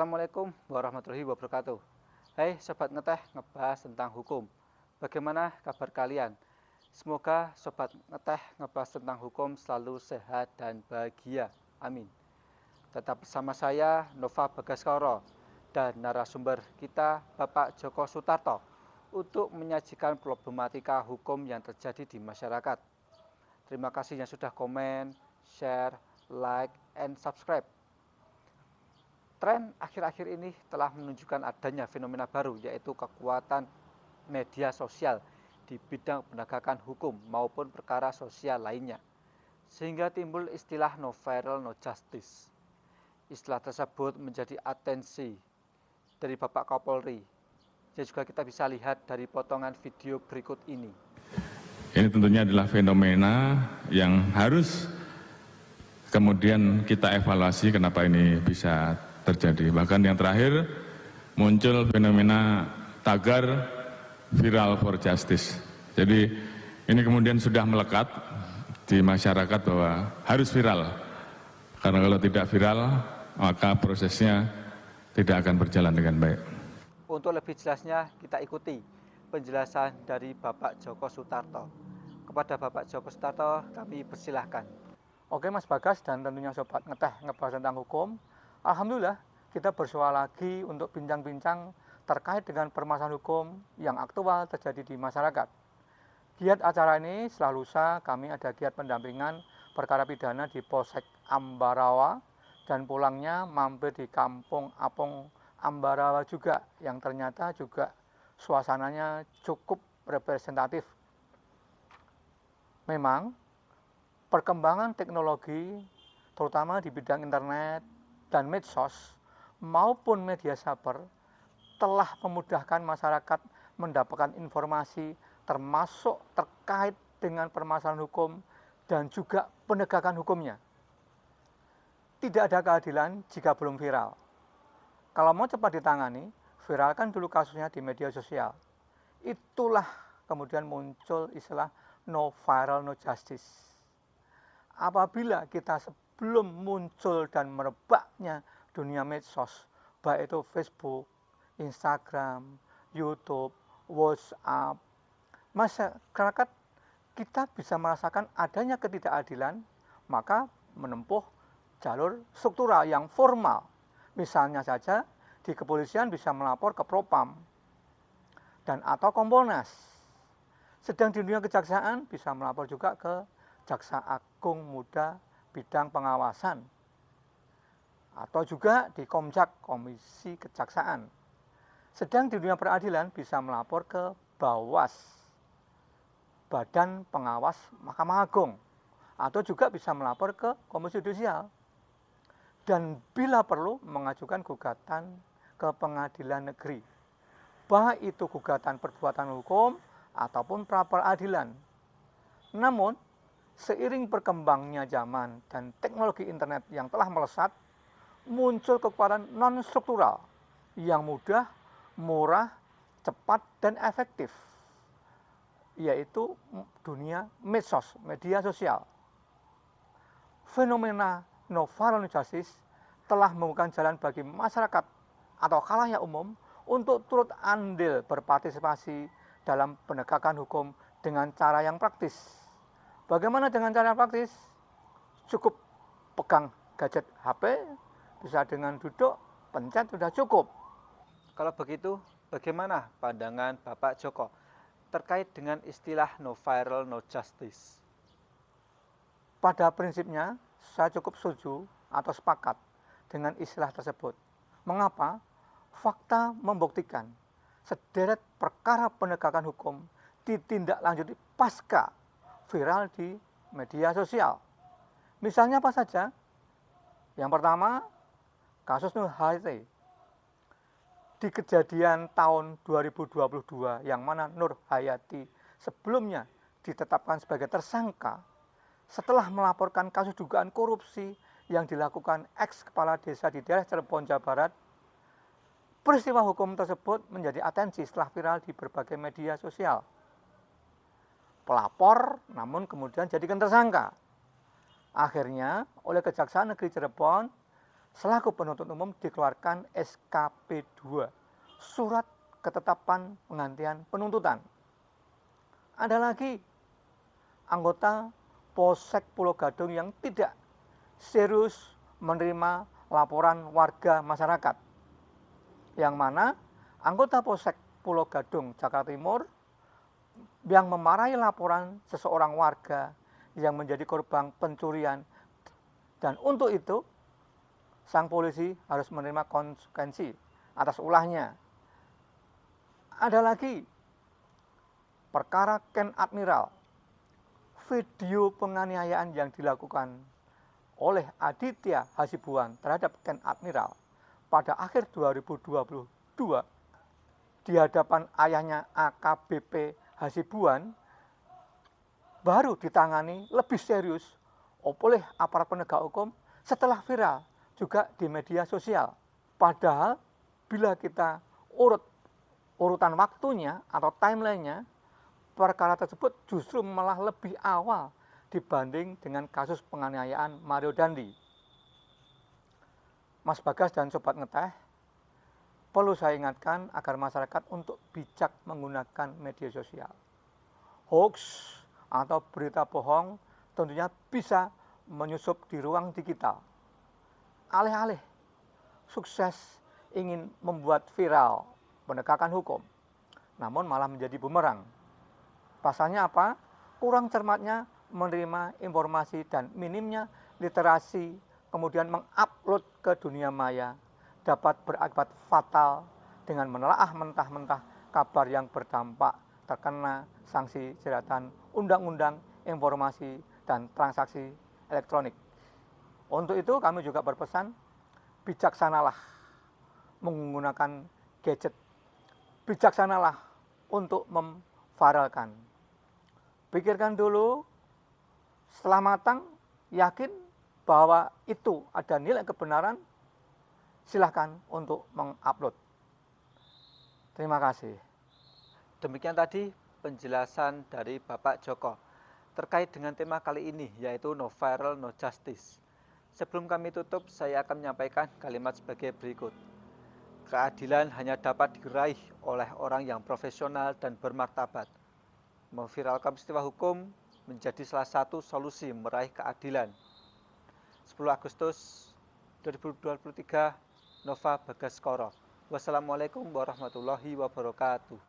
Assalamualaikum warahmatullahi wabarakatuh. Hai Sobat Ngeteh, ngebahas tentang hukum. Bagaimana kabar kalian? Semoga Sobat Ngeteh ngebahas tentang hukum selalu sehat dan bahagia. Amin. Tetap bersama saya Nova Bagaskoro dan narasumber kita Bapak Joko Sutarto untuk menyajikan problematika hukum yang terjadi di masyarakat. Terima kasih yang sudah komen, share, like, and subscribe. Tren akhir-akhir ini telah menunjukkan adanya fenomena baru, yaitu kekuatan media sosial di bidang penegakan hukum maupun perkara sosial lainnya. Sehingga timbul istilah no viral, no justice. Istilah tersebut menjadi atensi dari Bapak Kapolri. Dan juga kita bisa lihat dari potongan video berikut ini. Ini tentunya adalah fenomena yang harus kemudian kita evaluasi kenapa ini bisa terjadi. Bahkan yang terakhir muncul fenomena tagar viral for justice. Jadi ini kemudian sudah melekat di masyarakat bahwa harus viral. Karena kalau tidak viral maka prosesnya tidak akan berjalan dengan baik. Untuk lebih jelasnya kita ikuti penjelasan dari Bapak Joko Sutarto. Kepada Bapak Joko Sutarto kami persilahkan. Oke Mas Bagas dan tentunya Sobat Ngeteh ngebahas tentang hukum. Alhamdulillah kita bersua lagi untuk bincang-bincang terkait dengan permasalahan hukum yang aktual terjadi di masyarakat. Giat acara ini selalu kami ada giat pendampingan perkara pidana di Polsek Ambarawa dan pulangnya mampir di Kampung Apung Ambarawa juga yang ternyata juga suasananya cukup representatif. Memang perkembangan teknologi terutama di bidang internet dan medsos maupun media cyber telah memudahkan masyarakat mendapatkan informasi termasuk terkait dengan permasalahan hukum dan juga penegakan hukumnya. Tidak ada keadilan jika belum viral. Kalau mau cepat ditangani, viralkan dulu kasusnya di media sosial. Itulah kemudian muncul istilah no viral, no justice. Apabila kita sebelum muncul dan merebaknya dunia medsos, baik itu Facebook, Instagram, YouTube, WhatsApp, masyarakat kita bisa merasakan adanya ketidakadilan, maka menempuh jalur struktural yang formal. Misalnya saja di kepolisian bisa melapor ke Propam dan atau Kompolnas. Sedang di dunia kejaksaan bisa melapor juga ke Jaksa Agung Muda bidang pengawasan atau juga di Komjak, Komisi Kejaksaan. Sedang di dunia peradilan bisa melapor ke Bawas, Badan Pengawas Mahkamah Agung, atau juga bisa melapor ke Komisi Yudisial. Dan bila perlu mengajukan gugatan ke pengadilan negeri, baik itu gugatan perbuatan hukum ataupun pra peradilan. Namun seiring berkembangnya zaman dan teknologi internet yang telah melesat, muncul kekuatan non-struktural yang mudah, murah, cepat, dan efektif, yaitu dunia medsos, media sosial. Fenomena no viral, no justice telah membuka jalan bagi masyarakat atau khalayak umum untuk turut andil berpartisipasi dalam penegakan hukum dengan cara yang praktis. Bagaimana dengan cara praktis? Cukup pegang gadget HP, bisa dengan duduk, pencet sudah cukup. Kalau begitu, bagaimana pandangan Bapak Joko terkait dengan istilah no viral, no justice? Pada prinsipnya, saya cukup setuju atau sepakat dengan istilah tersebut. Mengapa? Fakta membuktikan sederet perkara penegakan hukum ditindaklanjuti pasca viral di media sosial. Misalnya apa saja? Yang pertama, kasus Nur Hayati. Di kejadian tahun 2022 yang mana Nur Hayati sebelumnya ditetapkan sebagai tersangka setelah melaporkan kasus dugaan korupsi yang dilakukan ex-kepala desa di daerah Cirebon, Jawa Barat. Peristiwa hukum tersebut menjadi atensi setelah viral di berbagai media sosial. Pelapor namun kemudian jadikan tersangka. Akhirnya oleh Kejaksaan Negeri Cirebon selaku penuntut umum dikeluarkan SKP 2, Surat Ketetapan Penghentian Penuntutan. Ada lagi anggota Polsek Pulau Gadung yang tidak serius menerima laporan warga masyarakat, yang mana anggota Polsek Pulau Gadung, Jakarta Timur, yang memarahi laporan seseorang warga yang menjadi korban pencurian, dan untuk itu sang polisi harus menerima konsekuensi atas ulahnya. Ada lagi perkara Ken Admiral, video penganiayaan yang dilakukan oleh Aditya Hasibuan terhadap Ken Admiral pada akhir 2022 di hadapan ayahnya AKBP Hasibuan baru ditangani lebih serius oleh aparat penegak hukum setelah viral juga di media sosial. Padahal bila kita urutan waktunya atau timelinenya, perkara tersebut justru malah lebih awal dibanding dengan kasus penganiayaan Mario Dandi. Mas Bagas dan Sobat Ngeteh, perlu saya ingatkan agar masyarakat untuk bijak menggunakan media sosial. Hoax atau berita bohong tentunya bisa menyusup di ruang digital. Alih-alih sukses ingin membuat viral penegakan hukum, namun malah menjadi bumerang. Pasalnya apa? Kurang cermatnya menerima informasi dan minimnya literasi, kemudian mengupload ke dunia maya, dapat berakibat fatal dengan menelaah mentah-mentah kabar yang berdampak terkena sanksi jeratan Undang-Undang Informasi dan Transaksi Elektronik. Untuk itu kami juga berpesan, bijaksanalah menggunakan gadget, bijaksanalah untuk memviralkan. Pikirkan dulu, setelah matang, yakin bahwa itu ada nilai kebenaran, silahkan untuk mengupload. Terima kasih. Demikian tadi penjelasan dari Bapak Joko terkait dengan tema kali ini, yaitu No Viral, No Justice. Sebelum kami tutup, saya akan menyampaikan kalimat sebagai berikut. Keadilan hanya dapat diraih oleh orang yang profesional dan bermartabat. Memviralkan peristiwa hukum menjadi salah satu solusi meraih keadilan. 10 Agustus 2023, Nova Bagaskoro. Wassalamualaikum warahmatullahi wabarakatuh.